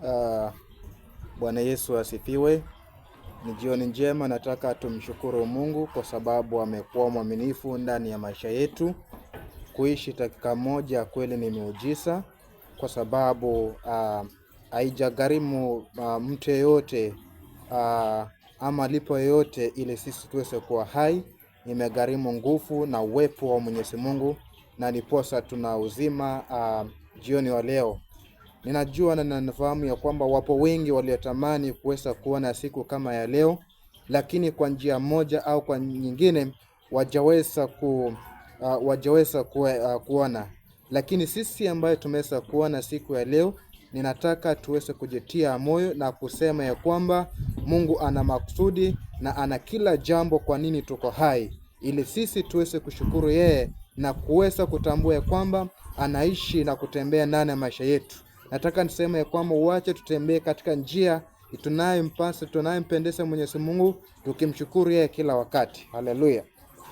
Uh, Bwana Yesu asifiwe. Ni jioni njema. Nataka tumshukuru Mungu kwa sababu amekuwa mwaminifu ndani ya maisha yetu. Kuishi dakika moja kweli ni muujiza, kwa sababu haijagharimu mtu yeyote ama lipo yoyote ili sisi tuweze kuwa hai. Imegharimu nguvu na uwepo wa Mwenyezi Mungu, na niposa tuna uzima jioni wa leo. Ninajua na ninafahamu ya kwamba wapo wengi waliotamani kuweza kuona siku kama ya leo, lakini kwa njia moja au kwa nyingine wajaweza kuona. Lakini sisi ambaye tumeweza kuona siku ya leo, ninataka tuweze kujitia moyo na kusema ya kwamba Mungu ana makusudi na ana kila jambo kwa nini tuko hai, ili sisi tuweze kushukuru yeye na kuweza kutambua ya kwamba anaishi na kutembea ndani ya maisha yetu. Nataka niseme ya kwamba uache tutembee katika njia tunayompendeza Mwenyezi Mungu, tukimshukuru yeye kila wakati. Haleluya.